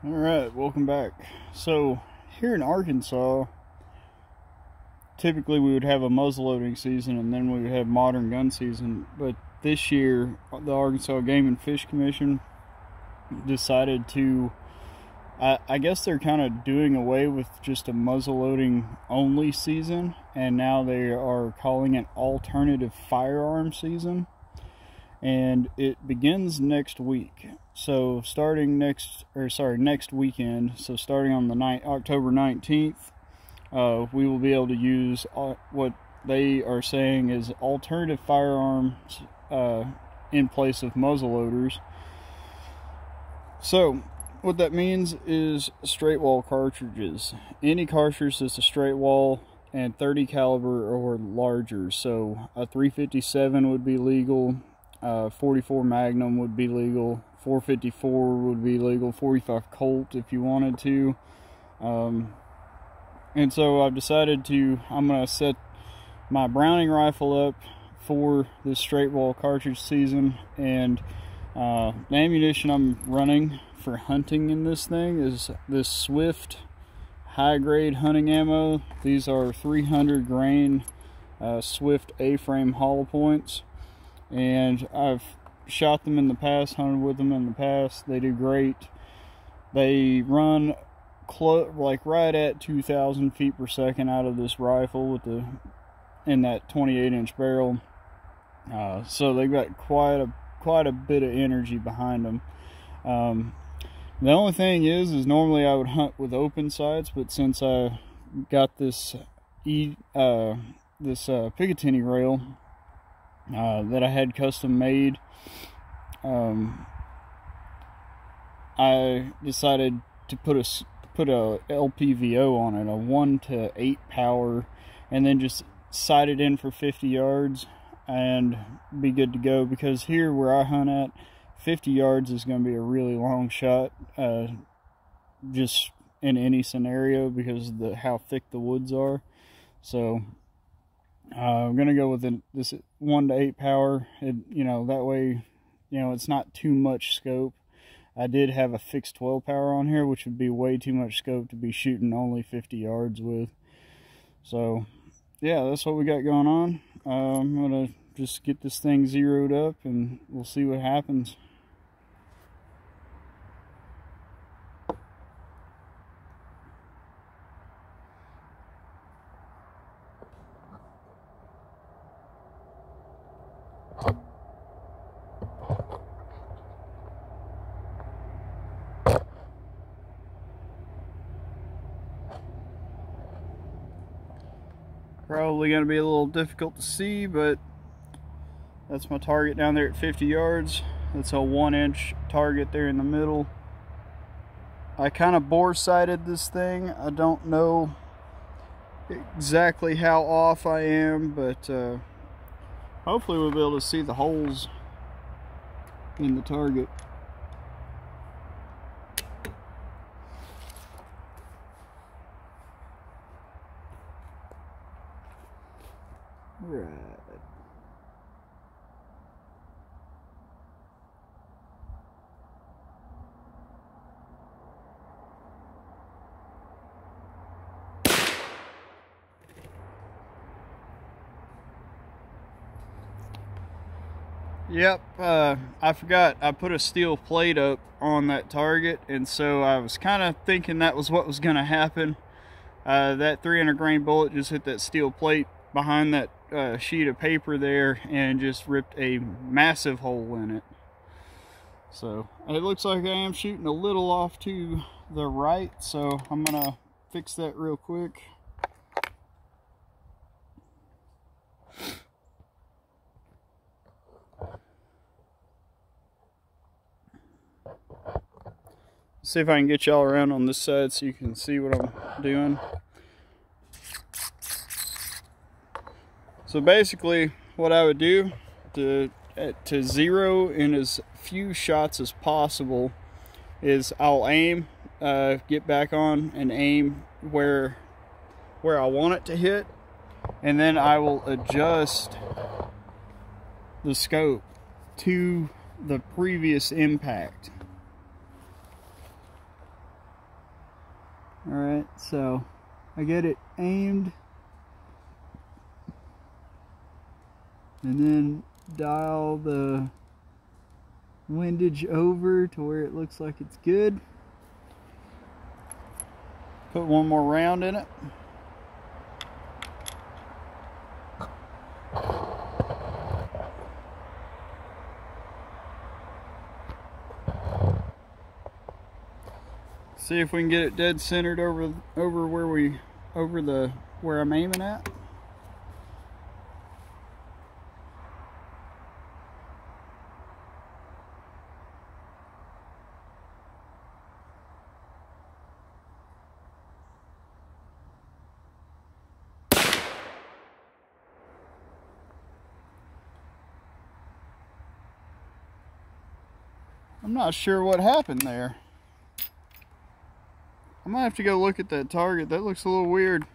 Alright, welcome back. So, here in Arkansas, typically we would have a muzzleloading season and then we would have modern gun season. But this year, the Arkansas Game and Fish Commission decided to, I guess they're kind of doing away with just a muzzleloading only season, and now they are calling it Alternative Firearms season. And it begins next week. So starting next weekend, so starting on the October 19th, we will be able to use what they are saying is alternative firearms in place of muzzleloaders. So what that means is straight wall cartridges. Any cartridge that's a straight wall and 30 caliber or larger. So a 357 would be legal. 44 Magnum would be legal, 454 would be legal, 45 Colt if you wanted to. And so I've decided I'm going to set my Browning rifle up for this straight wall cartridge season. And the ammunition I'm running for hunting in this thing is this Swift high grade hunting ammo. These are 300 grain Swift A-frame hollow points. And I've shot them in the past, hunted with them in the past. They do great. They run like right at 2,000 feet per second out of this rifle in that 28-inch barrel. So they've got quite a bit of energy behind them. The only thing is normally I would hunt with open sights, but since I got this Picatinny rail that I had custom made, I decided to put a LPVO on it, a 1-to-8 power, and then just sight it in for 50 yards and be good to go. Because here where I hunt at, 50 yards is going to be a really long shot, just in any scenario because of how thick the woods are. So I'm going to go with this 1-to-8 power. That way, it's not too much scope. I did have a fixed 12 power on here, which would be way too much scope to be shooting only 50 yards with. So, yeah, that's what we got going on. I'm going to just get this thing zeroed up and we'll see what happens. Probably going to be a little difficult to see, but that's my target down there at 50 yards. That's a 1-inch target there in the middle. I kind of bore sighted this thing. I don't know exactly how off I am, but hopefully we'll be able to see the holes in the target. Right. Yep, I forgot I put a steel plate up on that target, and so I was kind of thinking that was what was going to happen. That 300 grain bullet just hit that steel plate behind that sheet of paper there and just ripped a massive hole in it. So it looks like I am shooting a little off to the right, so I'm gonna fix that real quick. See if I can get y'all around on this side so you can see what I'm doing. So basically what I would do to zero in as few shots as possible is I'll aim, get back on and aim where I want it to hit, and then I will adjust the scope to the previous impact. Alright, so I get it aimed and then dial the windage over to where it looks like it's good. Put one more round in it. See if we can get it dead centered over where I'm aiming at. I'm not sure what happened there. I might have to go look at that target. That looks a little weird.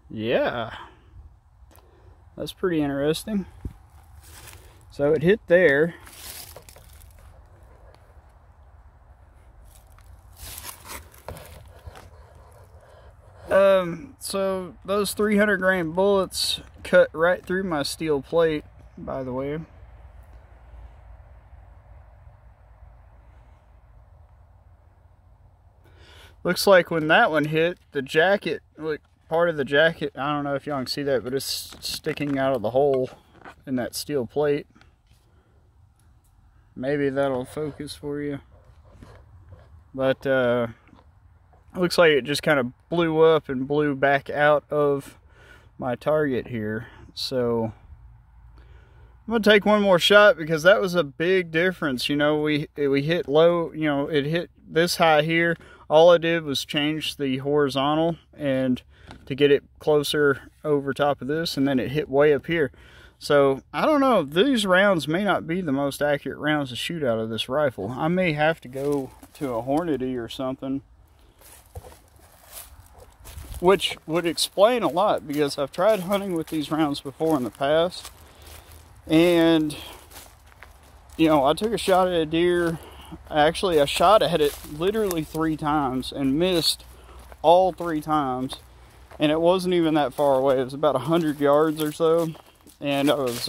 Yeah, that's pretty interesting. So it hit there. So those 300 grain bullets cut right through my steel plate, by the way. Looks like when that one hit, the jacket, look, part of the jacket, I don't know if y'all can see that, but it's sticking out of the hole in that steel plate. Maybe that'll focus for you. But looks like it just kind of blew up and blew back out of my target here. So I'm gonna take one more shot because that was a big difference. You know, we hit low, you know, it hit this high here. All I did was change the horizontal and to get it closer over top of this, and then it hit way up here. So I don't know, these rounds may not be the most accurate rounds to shoot out of this rifle. I may have to go to a Hornady or something, which would explain a lot because I've tried hunting with these rounds before in the past, and you know, I took a shot at a deer. Actually, I shot at it literally 3 times and missed all 3 times, and it wasn't even that far away. It was about 100 yards or so, and I was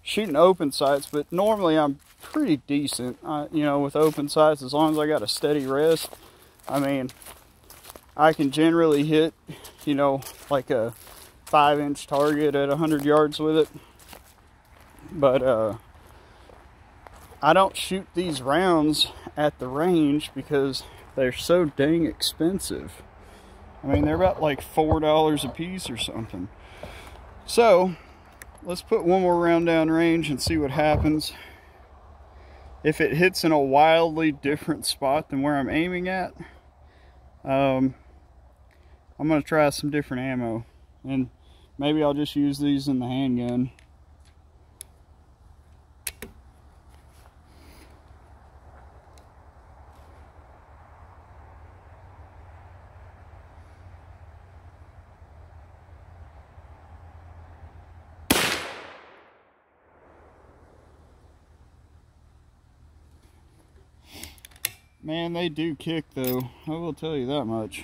shooting open sights, but normally I'm pretty decent, you know, with open sights. As long as I got a steady rest, I mean, I can generally hit, you know, like a 5-inch target at 100 yards with it. But I don't shoot these rounds at the range because they're so dang expensive. I mean, they're about like $4 a piece or something. So let's put one more round down range and see what happens. If it hits in a wildly different spot than where I'm aiming at, I'm going to try some different ammo, and maybe I'll just use these in the handgun. Man, they do kick though, I will tell you that much.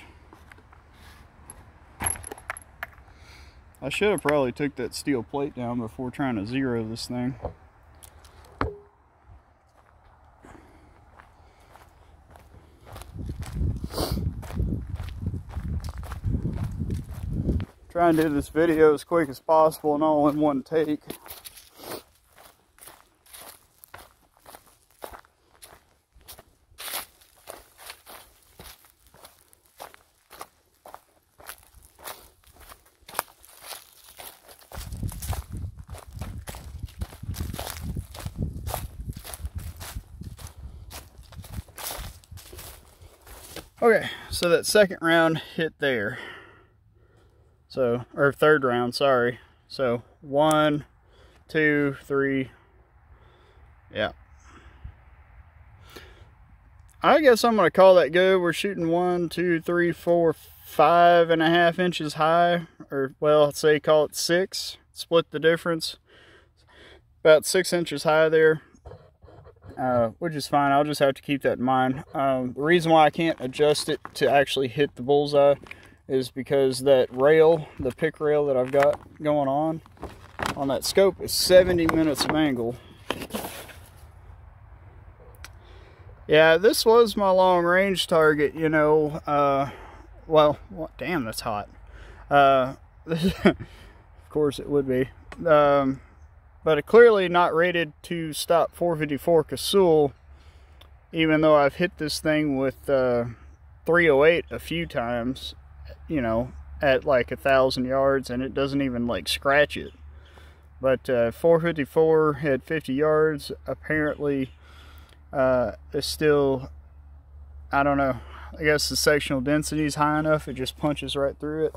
I should have probably took that steel plate down before trying to zero this thing. Try and do this video as quick as possible and all in one take. Okay, so that second round hit there. So, or third round, sorry. So 1, 2, 3. Yeah. I guess I'm gonna call that good. We're shooting 1, 2, 3, 4, 5.5 inches high, or well, let's say call it 6. Split the difference. About 6 inches high there, which is fine. I'll just have to keep that in mind. The reason why I can't adjust it to actually hit the bullseye is because that rail, the pick rail that I've got going on that scope is 70 minutes of angle. Yeah, this was my long range target, you know. Well, damn, that's hot. Of course it would be. But clearly not rated to stop 454 Casull, even though I've hit this thing with 308 a few times, you know, at like 1,000 yards, and it doesn't even like scratch it. But 454 at 50 yards apparently is still, I don't know, I guess the sectional density is high enough, it just punches right through it.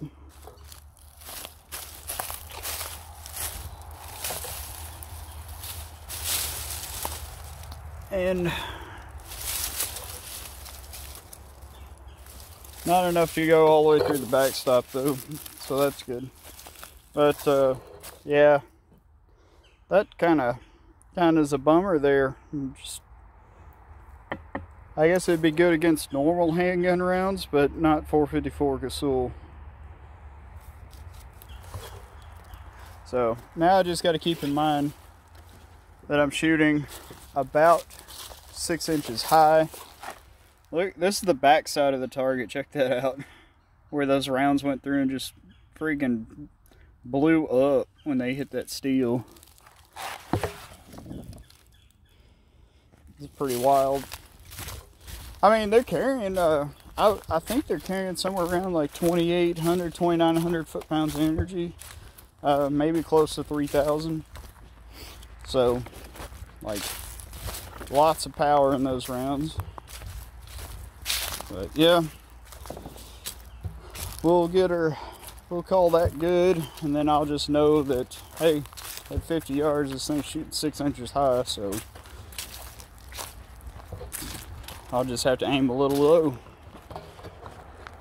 And not enough to go all the way through the backstop though, so that's good. But yeah, that kind of is a bummer there. I guess it'd be good against normal handgun rounds, but not 454 Casull. So now I just got to keep in mind that I'm shooting about 6 inches high. Look, this is the back side of the target. Check that out. Where those rounds went through and just freaking blew up when they hit that steel. It's pretty wild. I mean, they're carrying, I think they're carrying somewhere around like 2,800, 2,900 foot-pounds of energy. Maybe close to 3,000. So, like, lots of power in those rounds. But yeah, we'll call that good, and then I'll just know that, hey, at 50 yards, this thing's shooting 6 inches high, so I'll just have to aim a little low.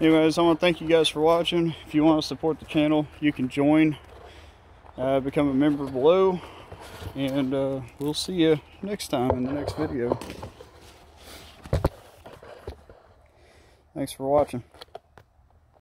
Anyways, I want to thank you guys for watching. If you want to support the channel, you can join, become a member below, and we'll see you next time in the next video. Thanks for watching.